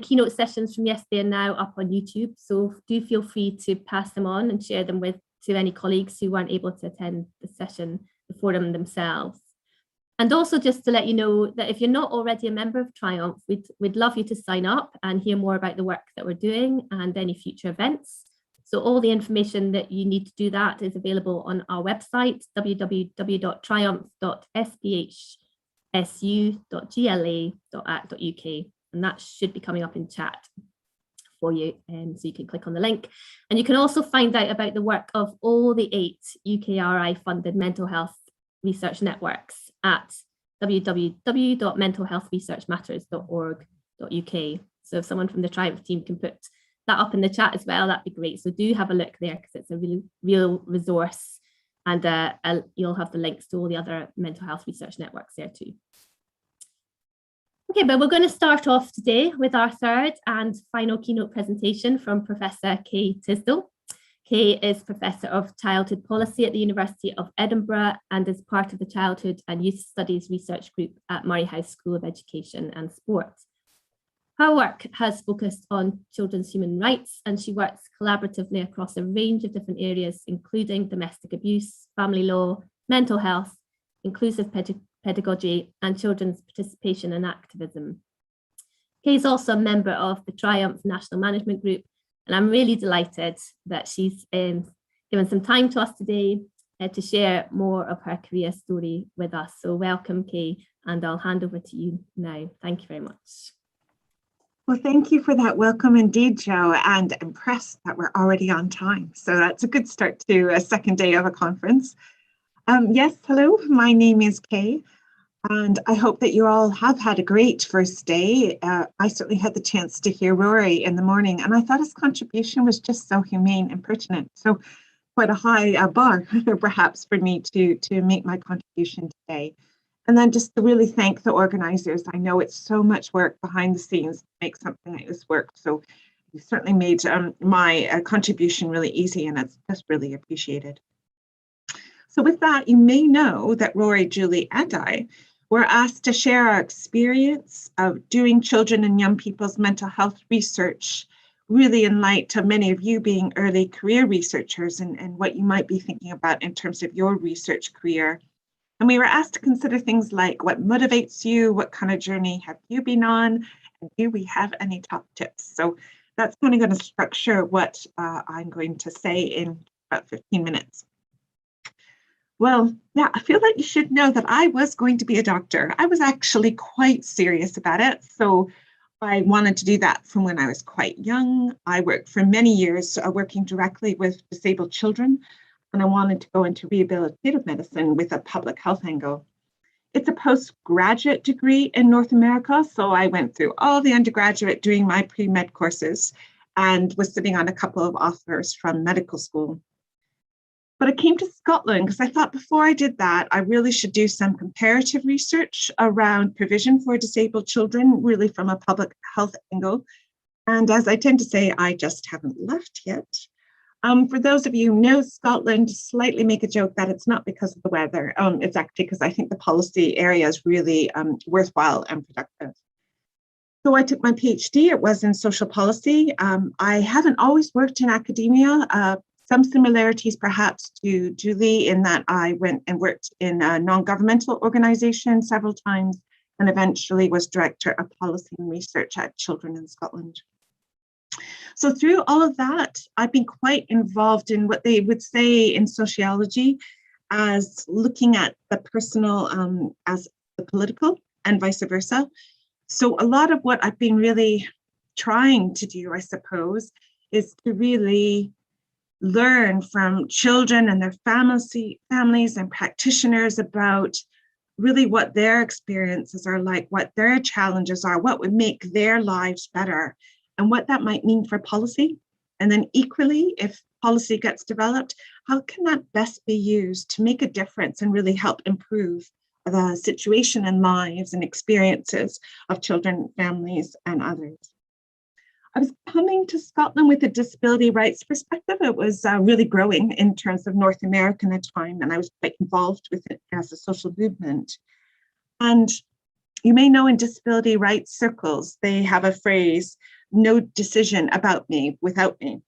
keynote sessions from yesterday are now up on YouTube, so do feel free to pass them on and share them to any colleagues who weren't able to attend the session, the forum themselves. And also just to let you know that if you're not already a member of Triumph, we'd love you to sign up and hear more about the work that we're doing and any future events. So all the information that you need to do that is available on our website, www.triumph.sphsu.gla.act.uk, and that should be coming up in chat for you, so you can click on the link. And you can also find out about the work of all the 8 UKRI funded mental health research networks at www.mentalhealthresearchmatters.org.uk. So if someone from the Triumph team can put that up in the chat as well, that'd be great. So do have a look there, because it's a really real resource, and you'll have the links to all the other mental health research networks there too. Okay, but we're going to start off today with our third and final keynote presentation from Professor Kay Tisdall. Kay is Professor of Childhood Policy at the University of Edinburgh and is part of the Childhood and Youth Studies Research Group at Murray House School of Education and Sport. Her work has focused on children's human rights, and she works collaboratively across a range of different areas, including domestic abuse, family law, mental health, inclusive pedagogy, and children's participation and activism. Kay is also a member of the Triumph National Management Group, and I'm really delighted that she's given some time to us today to share more of her career story with us. So welcome, Kay, and I'll hand over to you now. Thank you very much. Well, thank you for that welcome indeed, Jo, and impressed that we're already on time. So that's a good start to a second day of a conference. Yes, hello, my name is Kay, and I hope that you all have had a great first day. I certainly had the chance to hear Rory in the morning, and I thought his contribution was just so humane and pertinent. So quite a high bar, perhaps, for me to make my contribution today. And then just to really thank the organizers. I know it's so much work behind the scenes to make something like this work. So you certainly made my contribution really easy, and it's just really appreciated. So with that, you may know that Rory, Julie, and I were asked to share our experience of doing children and young people's mental health research, really in light of many of you being early career researchers and what you might be thinking about in terms of your research career. And we were asked to consider things like what motivates you, what kind of journey have you been on, and do we have any top tips? So that's kind of going to structure what I'm going to say in about 15 minutes. Well, yeah, I feel like you should know that I was going to be a doctor. I was actually quite serious about it. So I wanted to do that from when I was quite young. I worked for many years working directly with disabled children, and I wanted to go into rehabilitative medicine with a public health angle. It's a postgraduate degree in North America, so I went through all the undergraduate doing my pre-med courses and was sitting on a couple of offers from medical school. But I came to Scotland because I thought before I did that, I really should do some comparative research around provision for disabled children, really from a public health angle. And as I tend to say, I just haven't left yet. For those of you who know Scotland, slightly make a joke that it's not because of the weather. It's actually because I think the policy area is really worthwhile and productive. So I took my PhD. It was in social policy. I haven't always worked in academia. Some similarities perhaps to Julie in that I went and worked in a non-governmental organization several times and eventually was director of policy and research at Children in Scotland. So through all of that, I've been quite involved in what they would say in sociology as looking at the personal as the political and vice versa. So a lot of what I've been really trying to do, I suppose, is to really learn from children and their families and practitioners about really what their experiences are like, what their challenges are, what would make their lives better, and what that might mean for policy. And then equally, if policy gets developed, how can that best be used to make a difference and really help improve the situation and lives and experiences of children, families, and others. I was coming to Scotland with a disability rights perspective. It was really growing in terms of North America at the time, and I was quite involved with it as a social movement. And You may know in disability rights circles, they have a phrase, no decision about me without me.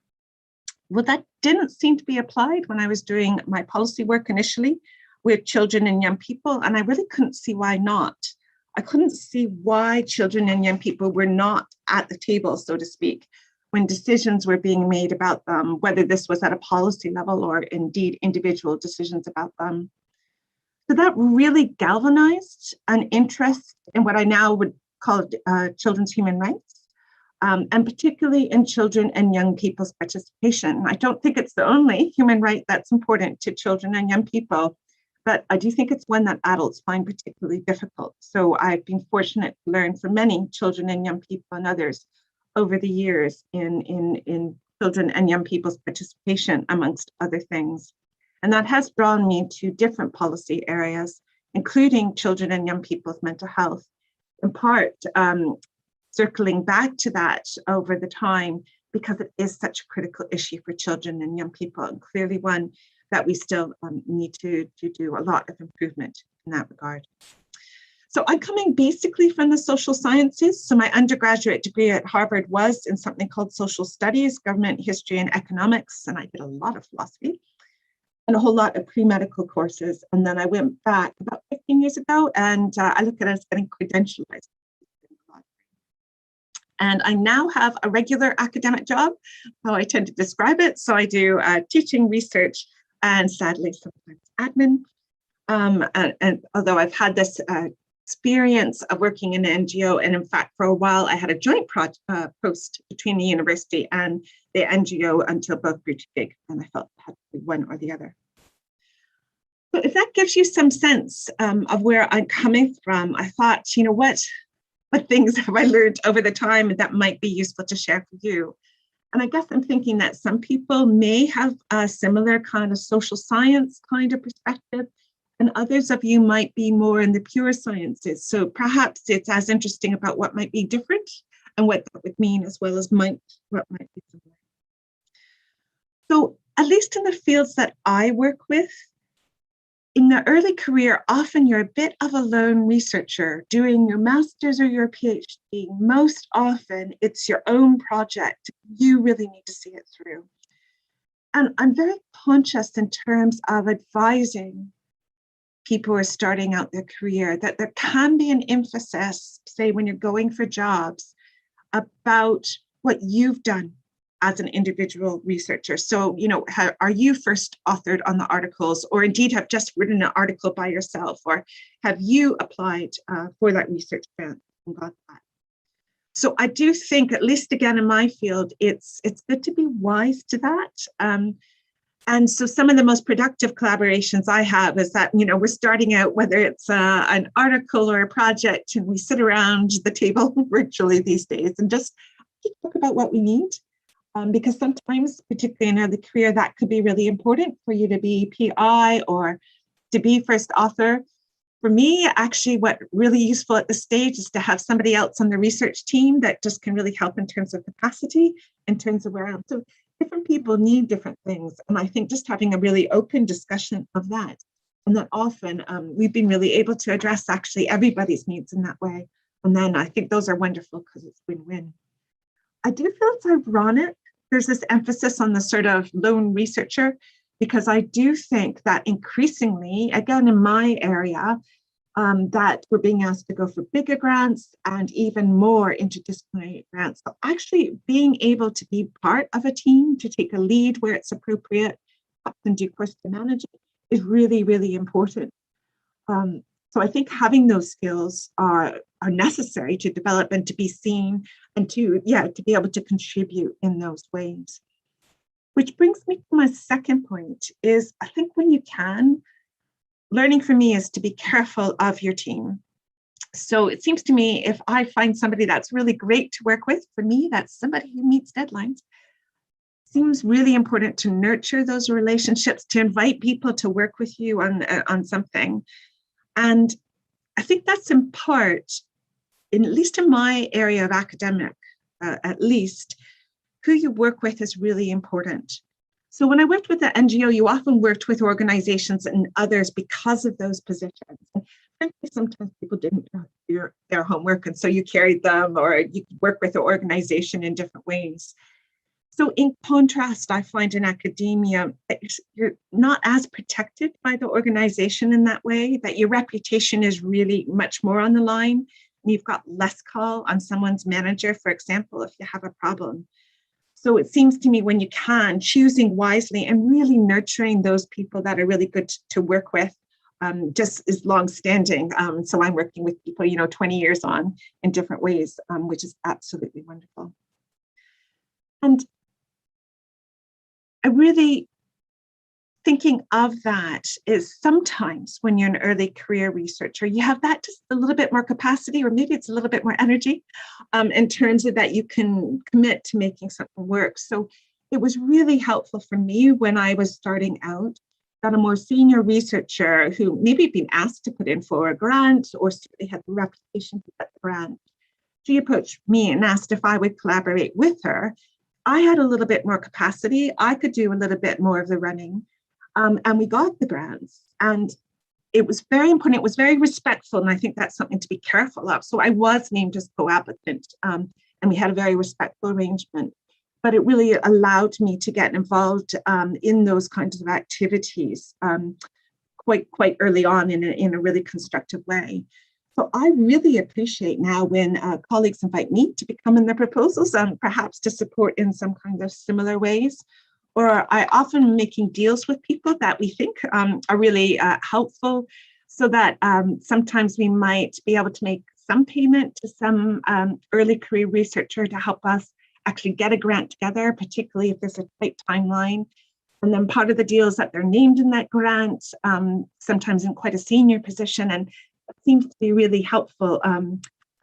Well, that didn't seem to be applied when I was doing my policy work initially with children and young people, and I really couldn't see why not. I couldn't see why children and young people were not at the table, so to speak, when decisions were being made about them, whether this was at a policy level or indeed individual decisions about them. So that really galvanized an interest in what I now would call children's human rights, and particularly in children and young people's participation. I don't think it's the only human right that's important to children and young people, but I do think it's one that adults find particularly difficult. So I've been fortunate to learn from many children and young people and others over the years in children and young people's participation, amongst other things. And that has drawn me to different policy areas, including children and young people's mental health, in part circling back to that over the time, because it is such a critical issue for children and young people, and clearly one that we still need to do a lot of improvement in that regard. So I'm coming basically from the social sciences. So my undergraduate degree at Harvard was in something called social studies, government history and economics, and I did a lot of philosophy and a whole lot of pre-medical courses. And then I went back about 15 years ago, and I look at it as getting credentialized. And I now have a regular academic job, how I tend to describe it. So I do teaching, research, and sadly sometimes admin. And although I've had this experience of working in an NGO, and in fact, for a while, I had a joint post between the university and the NGO until both grew too big, and I felt it had to be one or the other. So if that gives you some sense of where I'm coming from, I thought, you know, what things have I learned over the time that might be useful to share for you? And I guess I'm thinking that some people may have a similar kind of social science kind of perspective, and others of you might be more in the pure sciences. So perhaps it's as interesting about what might be different and what that would mean, as well as what might be similar. So at least in the fields that I work with, in the early career, often you're a bit of a lone researcher doing your master's or your PhD. Most often it's your own project. You really need to see it through. And I'm very conscious in terms of advising people who are starting out their career that there can be an emphasis, say when you're going for jobs, about what you've done as an individual researcher. So, you know, are you first authored on the articles, or indeed have just written an article by yourself, or have you applied for that research grant and got that? So I do think, at least again in my field, it's good to be wise to that. And so some of the most productive collaborations I have is that, you know, we're starting out, whether it's an article or a project, and we sit around the table virtually these days and just talk about what we need. Because sometimes, particularly in early career, that could be really important for you to be PI or to be first author. For me, actually, what really useful at this stage is to have somebody else on the research team that just can really help in terms of capacity, in terms of where I am. So different people need different things. And I think just having a really open discussion of that, and that often we've been really able to address actually everybody's needs in that way. And then I think those are wonderful because it's win-win. I do feel it's ironic. There's this emphasis on the sort of lone researcher, because I do think that increasingly, again, in my area, that we're being asked to go for bigger grants and even more interdisciplinary grants. So actually being able to be part of a team, to take a lead where it's appropriate, in due course to manage it, is really, really important. So I think having those skills are necessary to develop and to be seen and to be able to contribute in those ways. Which brings me to my second point is, I think when you can, learning for me is to be careful of your team. So it seems to me, if I find somebody that's really great to work with, for me, that's somebody who meets deadlines. Seems really important to nurture those relationships, to invite people to work with you on something. And I think that's in part, at least in my area of academic, at least, who you work with is really important. So when I worked with the NGO, you often worked with organizations and others because of those positions. And frankly, sometimes people didn't do their homework, and so you carried them, or you could work with the organization in different ways. So in contrast, I find in academia, you're not as protected by the organization in that way, that your reputation is really much more on the line. And you've got less call on someone's manager, for example, if you have a problem. So it seems to me when you can, choosing wisely and really nurturing those people that are really good to work with just is long-standing. So I'm working with people, 20 years on in different ways, which is absolutely wonderful. And I really thinking of that is sometimes when you're an early career researcher, you have that just a little bit more capacity, or maybe it's a little bit more energy in terms of that you can commit to making something work. So it was really helpful for me when I was starting out, that a more senior researcher who maybe had been asked to put in for a grant or certainly had the reputation to get the grant. She approached me and asked if I would collaborate with her. I had a little bit more capacity. I could do a little bit more of the running. And we got the grants. And it was very important. It was very respectful. And I think that's something to be careful of. So I was named as co-applicant, and we had a very respectful arrangement. But it really allowed me to get involved in those kinds of activities quite early on in a really constructive way. So I really appreciate now when colleagues invite me to become in their proposals and perhaps to support in some kind of similar ways. Or I often making deals with people that we think are really helpful, so that sometimes we might be able to make some payment to some early career researcher to help us actually get a grant together, particularly if there's a tight timeline. And then part of the deal is that they're named in that grant, sometimes in quite a senior position, and it seems to be really helpful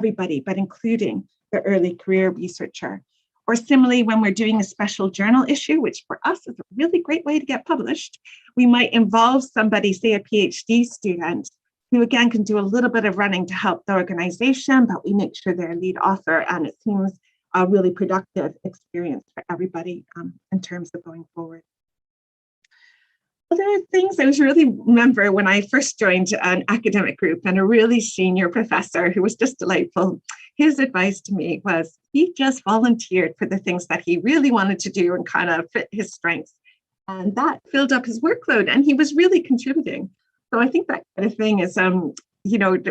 everybody, but including the early career researcher. Or similarly, when we're doing a special journal issue, which for us is a really great way to get published, we might involve somebody, say a PhD student, who again can do a little bit of running to help the organization, but we make sure they're a lead author, and it seems a really productive experience for everybody in terms of going forward. Other things I was really remember when I first joined an academic group, and a really senior professor who was just delightful, his advice to me was he just volunteered for the things that he really wanted to do and kind of fit his strengths. And that filled up his workload, and he was really contributing. So I think that kind of thing is,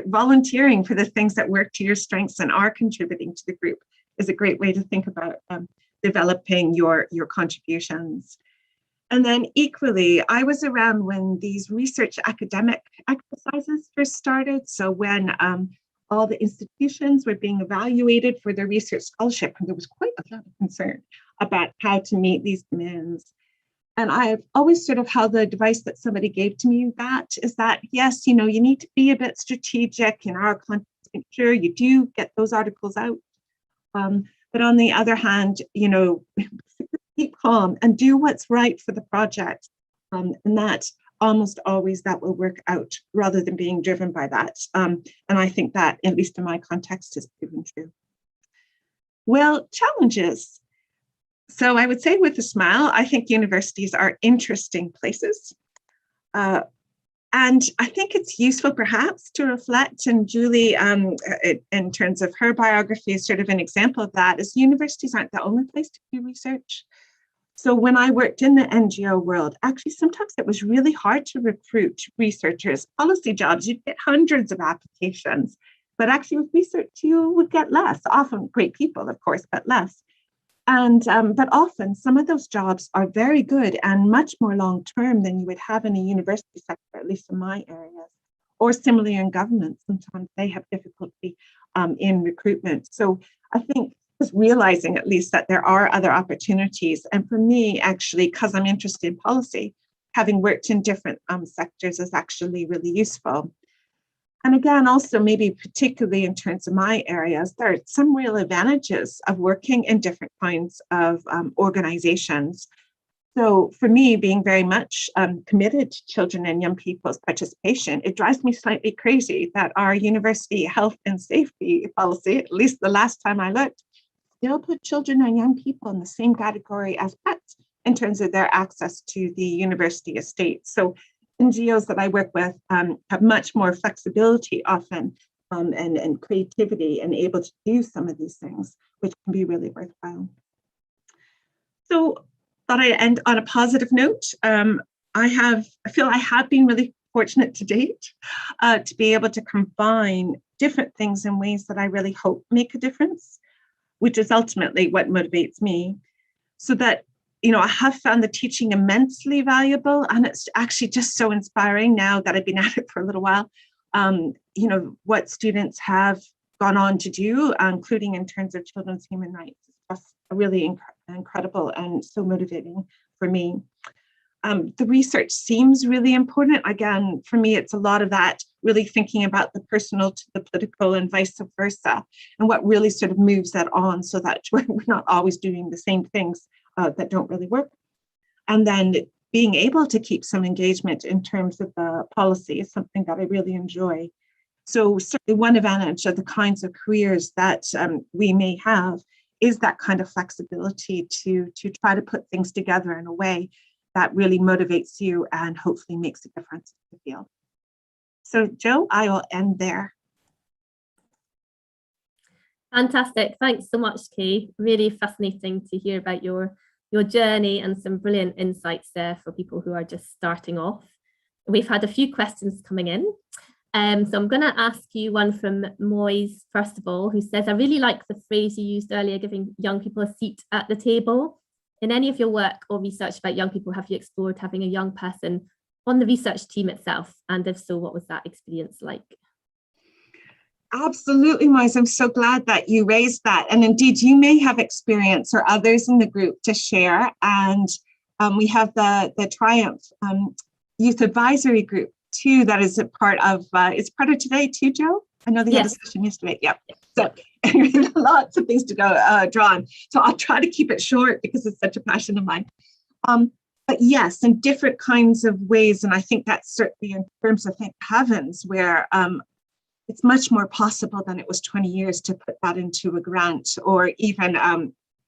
volunteering for the things that work to your strengths and are contributing to the group is a great way to think about developing your contributions. And then equally, I was around when these research academic exercises first started. So when all the institutions were being evaluated for their research scholarship, and there was quite a lot of concern about how to meet these demands. And I've always sort of held the advice that somebody gave to me is that, yes, you need to be a bit strategic in our context, make sure you do get those articles out. But on the other hand, keep calm and do what's right for the project. And that almost always that will work out rather than being driven by that. And I think that, at least in my context, has proven true. Well, challenges. So I would say with a smile, I think universities are interesting places. And I think it's useful perhaps to reflect, and Julie, in terms of her biography, is sort of an example of that, is universities aren't the only place to do research. So when I worked in the NGO world, actually sometimes it was really hard to recruit researchers. Policy jobs, you'd get hundreds of applications, but actually with research you would get less, often great people, of course, but less. And but often some of those jobs are very good and much more long-term than you would have in a university sector, at least in my areas, or similarly in government. Sometimes they have difficulty in recruitment. So I think just realizing at least that there are other opportunities. And for me, actually, because I'm interested in policy, having worked in different sectors is actually really useful. And again, also maybe particularly in terms of my areas, there are some real advantages of working in different kinds of organizations. So for me, being very much committed to children and young people's participation, it drives me slightly crazy that our university health and safety policy, at least the last time I looked, still put children and young people in the same category as pets, in terms of their access to the university estate. So NGOs that I work with have much more flexibility often and creativity and able to do some of these things, which can be really worthwhile. So thought I'd end on a positive note. I feel I have been really fortunate to date to be able to combine different things in ways that I really hope make a difference, which is ultimately what motivates me. So that, I have found the teaching immensely valuable, and it's actually just so inspiring now that I've been at it for a little while. What students have gone on to do, including in terms of children's human rights, is just really incredible and so motivating for me. The research seems really important. Again, for me, it's a lot of that, really thinking about the personal to the political and vice versa, and what really sort of moves that on so that we're not always doing the same things that don't really work. And then being able to keep some engagement in terms of the policy is something that I really enjoy. So certainly one advantage of the kinds of careers that we may have is that kind of flexibility to try to put things together in a way that really motivates you and hopefully makes a difference in the field. So Jo, I will end there. Fantastic. Thanks so much, Kay. Really fascinating to hear about your journey and some brilliant insights there for people who are just starting off. We've had a few questions coming in. So I'm going to ask you one from Moise, first of all, who says, I really like the phrase you used earlier, giving young people a seat at the table. In any of your work or research about young people, have you explored having a young person on the research team itself? And if so, what was that experience like? Absolutely, Moise. I'm so glad that you raised that. And indeed, you may have experience or others in the group to share. And we have the Triumph Youth Advisory Group too, that is a part of, it's part of today too, Jo? I know they had a session yesterday. Yep. So lots of things to go draw on. So I'll try to keep it short because it's such a passion of mine. But yes, in different kinds of ways. And I think that's certainly in terms of, thank heavens, where it's much more possible than it was 20 years to put that into a grant, or even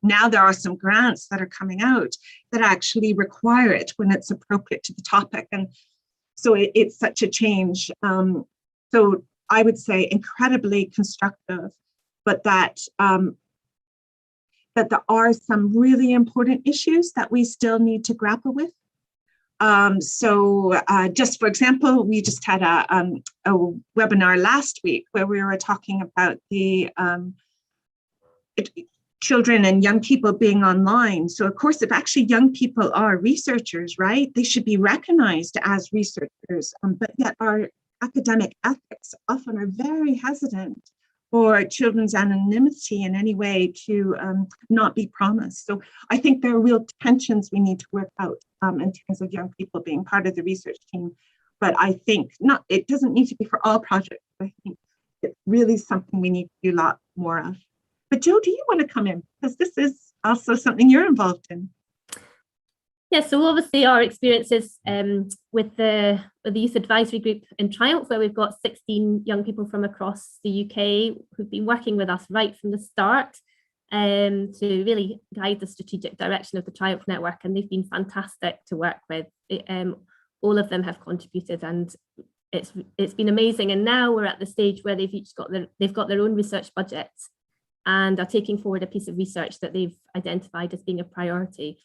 now there are some grants that are coming out that actually require it when it's appropriate to the topic. And so it's such a change. So I would say incredibly constructive, but that there are some really important issues that we still need to grapple with. So just for example, we just had a webinar last week where we were talking about the children and young people being online. So of course, if actually young people are researchers, right, they should be recognized as researchers, but yet our academic ethics often are very hesitant for children's anonymity in any way to not be promised. So I think there are real tensions we need to work out in terms of young people being part of the research team. But I think it doesn't need to be for all projects. I think it's really something we need to do a lot more of. But Jo, do you want to come in? Because this is also something you're involved in. Yeah, so obviously our experiences with the Youth Advisory Group in Triumph, where we've got 16 young people from across the UK who've been working with us right from the start to really guide the strategic direction of the Triumph network, and they've been fantastic to work with. All of them have contributed, and it's been amazing. And now we're at the stage where they've got their own research budget and are taking forward a piece of research that they've identified as being a priority.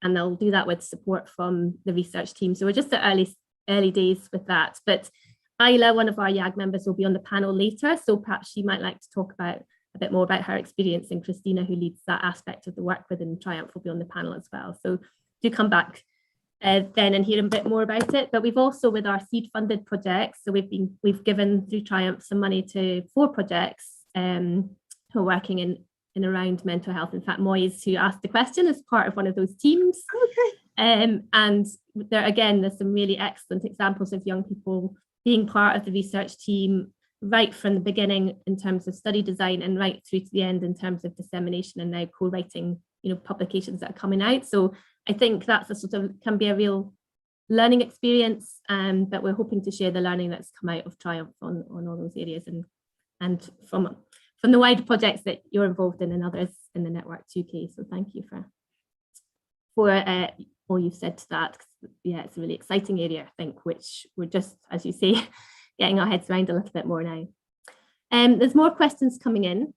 And they'll do that with support from the research team. So we're just at early days with that. But Isla, one of our YAG members, will be on the panel later. So perhaps she might like to talk about a bit more about her experience. And Christina, who leads that aspect of the work within Triumph, will be on the panel as well. So do come back then and hear a bit more about it. But we've also, with our seed funded projects, so we've given through Triumph some money to 4 projects who are working in around mental health. In fact, Moise, who asked the question, is part of one of those teams. Okay. And there's some really excellent examples of young people being part of the research team right from the beginning in terms of study design and right through to the end in terms of dissemination and now co-writing, publications that are coming out. So I think that's can be a real learning experience, but we're hoping to share the learning that's come out of Triumph on all those areas and from the wider projects that you're involved in and others in the network too, Kay. So thank you for for all you've said to that. Yeah, it's a really exciting area, I think, which we're just, as you say, getting our heads around a little bit more now. There's more questions coming in.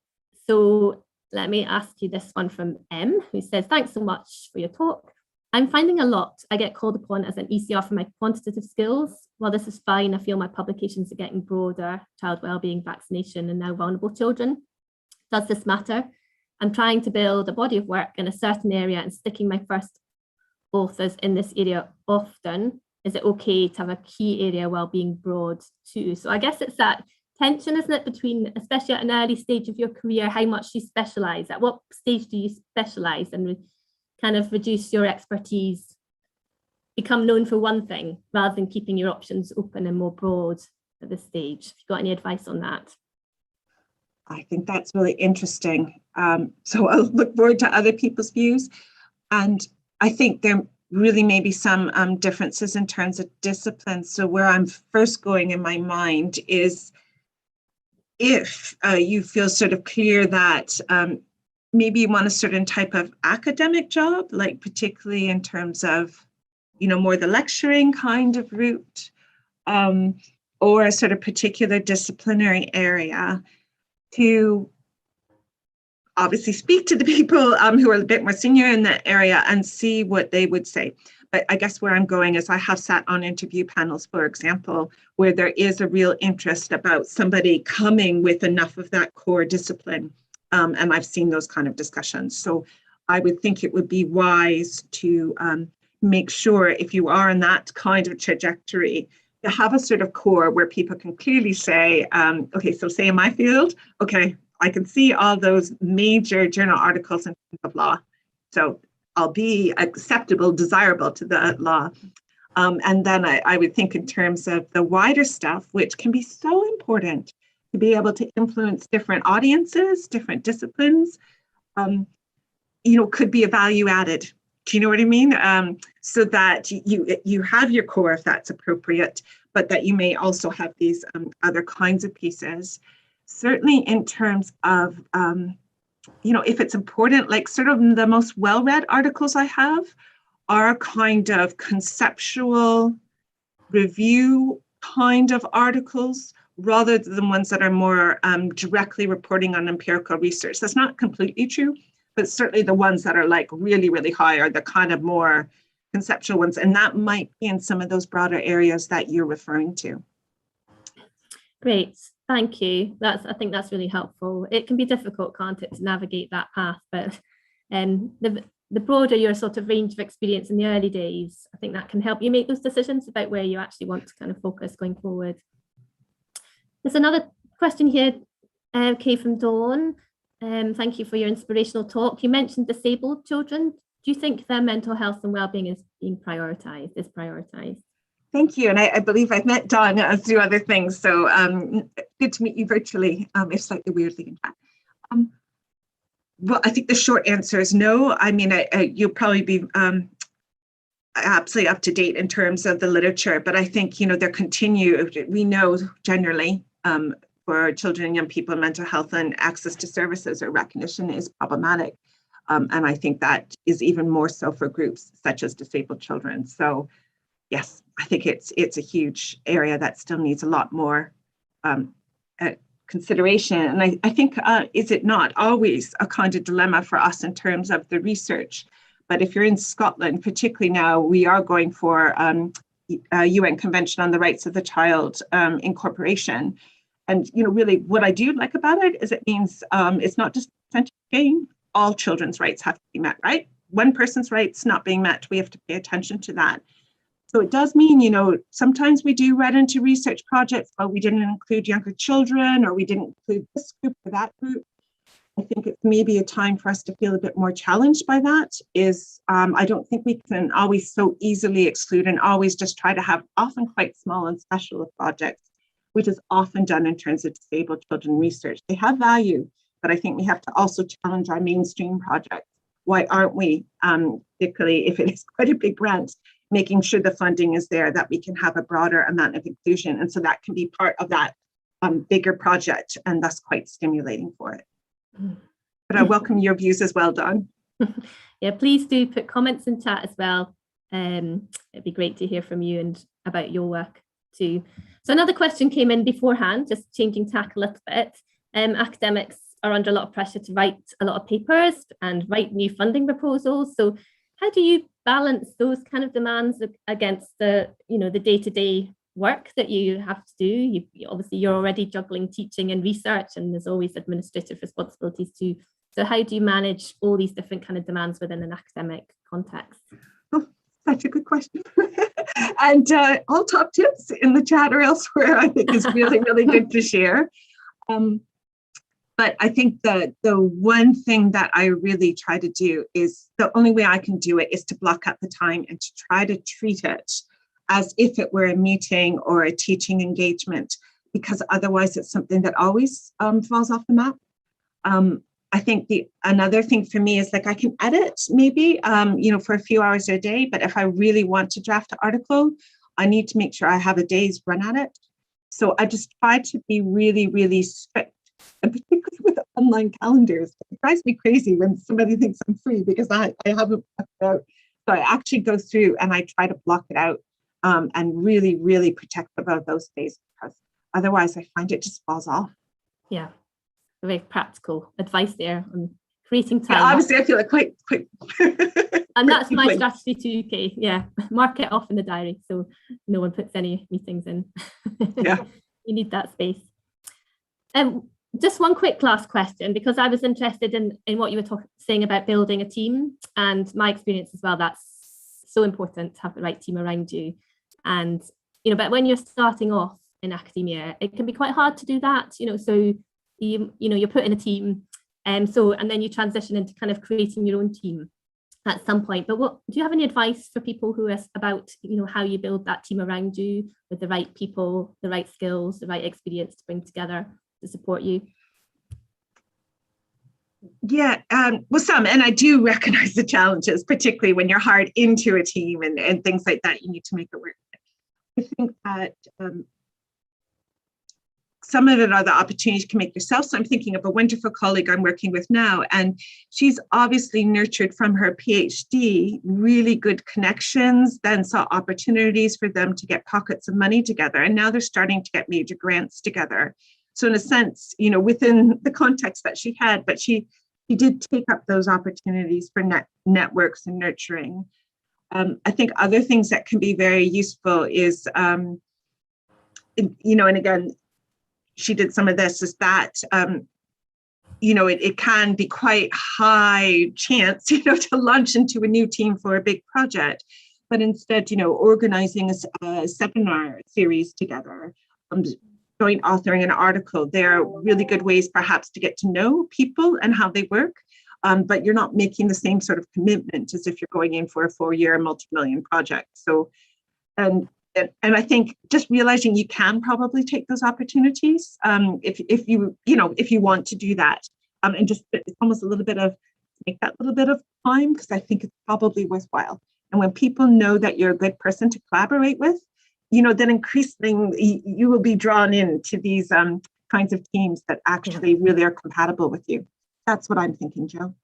So let me ask you this one from M, who says, thanks so much for your talk. I'm finding a lot I get called upon as an ECR for my quantitative skills. While this is fine, I feel my publications are getting broader, child wellbeing, vaccination, and now vulnerable children. Does this matter? I'm trying to build a body of work in a certain area and sticking my first authors in this area often. Is it okay to have a key area while being broad too? So I guess it's that tension, isn't it, between, especially at an early stage of your career, how much you specialize. At what stage do you specialize and kind of reduce your expertise, become known for one thing rather than keeping your options open and more broad at this stage? Have you got any advice on that? I think that's really interesting. So I'll look forward to other people's views. And I think there really may be some differences in terms of discipline. So where I'm first going in my mind is if you feel sort of clear that maybe you want a certain type of academic job, like particularly in terms of, more the lecturing kind of route, or a sort of particular disciplinary area, to obviously speak to the people who are a bit more senior in that area and see what they would say. But I guess where I'm going is I have sat on interview panels, for example, where there is a real interest about somebody coming with enough of that core discipline. And I've seen those kind of discussions. So I would think it would be wise to make sure, if you are in that kind of trajectory, to have a sort of core where people can clearly say, okay, so say in my field, okay, I can see all those major journal articles in terms of law. So I'll be acceptable, desirable to the law. And then I would think in terms of the wider stuff, which can be so important to be able to influence different audiences, different disciplines, could be a value added. Do you know what I mean? So that you have your core if that's appropriate, but that you may also have these other kinds of pieces. Certainly in terms of, if it's important, like sort of the most well-read articles I have are kind of conceptual review kind of articles, rather than ones that are more directly reporting on empirical research. That's not completely true, but certainly the ones that are like really, really high are the kind of more conceptual ones. And that might be in some of those broader areas that you're referring to. Great, thank you. I think that's really helpful. It can be difficult, can't it, to navigate that path, but the broader your sort of range of experience in the early days, I think that can help you make those decisions about where you actually want to kind of focus going forward. There's another question here, Kay, from Dawn. Thank you for your inspirational talk. You mentioned disabled children. Do you think their mental health and wellbeing is prioritized? Thank you. And I believe I've met Dawn through other things. So good to meet you virtually, if slightly weirdly, in fact. Well, I think the short answer is no. I mean, you'll probably be absolutely up to date in terms of the literature, but I think, we know generally for children and young people, mental health and access to services or recognition is problematic. And I think that is even more so for groups such as disabled children. So yes, I think it's a huge area that still needs a lot more consideration. And I think, is it not always a kind of dilemma for us in terms of the research? But if you're in Scotland, particularly now, we are going for a UN Convention on the Rights of the Child incorporation. And, really what I do like about it is it means it's not just percentage gain. All children's rights have to be met, right? One person's rights not being met, we have to pay attention to that. So it does mean, sometimes we do read into research projects, but we didn't include younger children, or we didn't include this group or that group. I think it's maybe a time for us to feel a bit more challenged by that. I don't think we can always so easily exclude and always just try to have often quite small and special projects, which is often done in terms of disabled children research. They have value, but I think we have to also challenge our mainstream projects. Why aren't we, particularly if it is quite a big grant, making sure the funding is there, that we can have a broader amount of inclusion. And so that can be part of that bigger project, and thus quite stimulating for it. But I welcome your views as well, Dawn. Yeah, please do put comments in chat as well. It'd be great to hear from you and about your work too. So another question came in beforehand, just changing tack a little bit. Academics are under a lot of pressure to write a lot of papers and write new funding proposals. So how do you balance those kind of demands against the, the day-to-day work that you have to do? Obviously, you're already juggling teaching and research, and there's always administrative responsibilities too. So how do you manage all these different kind of demands within an academic context? Oh, such a good question. And all top tips in the chat or elsewhere, I think is really, really good to share. But I think the one thing that I really try to do is, the only way I can do it is to block out the time and to try to treat it as if it were a meeting or a teaching engagement, because otherwise it's something that always falls off the map. I think another thing for me is, like, I can edit maybe, for a few hours a day, but if I really want to draft an article, I need to make sure I have a day's run at it. So I just try to be really, really strict, and particularly with online calendars. It drives me crazy when somebody thinks I'm free because I haven't blocked it out. So I actually go through and I try to block it out and really, really protect about those days, because otherwise I find it just falls off. Yeah. Very practical advice there on creating time. Yeah, obviously I feel like quite and that's my strategy too, Kay. Yeah, mark it off in the diary so no one puts any meetings in. Yeah. You need that space. Just one quick last question, because I was interested in what you were saying about building a team, and my experience as well, that's so important to have the right team around you. And but when you're starting off in academia, it can be quite hard to do that, so you're put in a team, and then you transition into kind of creating your own team at some point. But do you have any advice for people who are about how you build that team around you with the right people, the right skills, the right experience to bring together to support you? Yeah, well, and I do recognize the challenges, particularly when you're hired into a team and things like that. You need to make it work. I think that some of it are the opportunities you can make yourself. So I'm thinking of a wonderful colleague I'm working with now, and she's obviously nurtured from her PhD really good connections, then saw opportunities for them to get pockets of money together. And now they're starting to get major grants together. So in a sense, within the context that she had, but she did take up those opportunities for networks and nurturing. I think other things that can be very useful is, and again, she did some of this, is that, it can be quite high chance, to launch into a new team for a big project, but instead, organizing a seminar series together, joint authoring an article. They're really good ways perhaps to get to know people and how they work, but you're not making the same sort of commitment as if you're going in for a 4-year multi-million project. So, and I think just realizing you can probably take those opportunities if you want to do that, and just it's almost a little bit of make that little bit of time, because I think it's probably worthwhile. And when people know that you're a good person to collaborate with, then increasingly you will be drawn into these kinds of teams that actually really are compatible with you. That's what I'm thinking, Jo.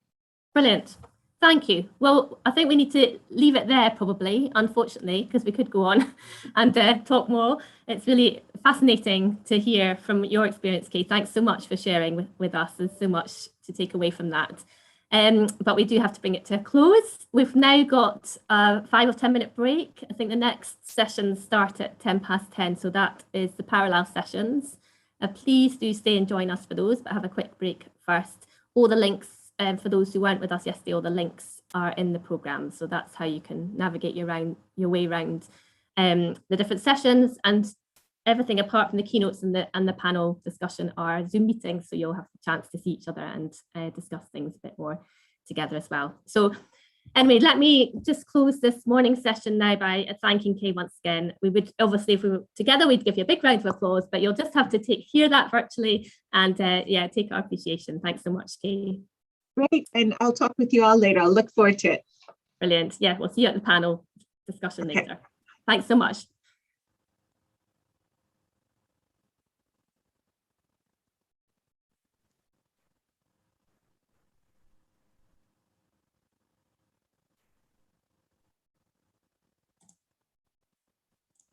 Brilliant. Thank you. Well, I think we need to leave it there probably, unfortunately, because we could go on and talk more. It's really fascinating to hear from your experience, Kay. Thanks so much for sharing with us. There's so much to take away from that. But we do have to bring it to a close. We've now got a 5 or 10 minute break. I think the next sessions start at 10:10, so that is the parallel sessions. Please do stay and join us for those, but have a quick break first. All the links, for those who weren't with us yesterday, all the links are in the programme, so that's how you can navigate your way around the different sessions, and everything apart from the keynotes and the panel discussion are Zoom meetings, so you'll have the chance to see each other and discuss things a bit more together as well. So anyway, let me just close this morning session now by thanking Kay once again. We would obviously, if we were together, we'd give you a big round of applause, but you'll just have to hear that virtually and take our appreciation. Thanks so much, Kay. Great, and I'll talk with you all later. I'll look forward to it. Brilliant. Yeah, we'll see you at the panel discussion later. Thanks so much.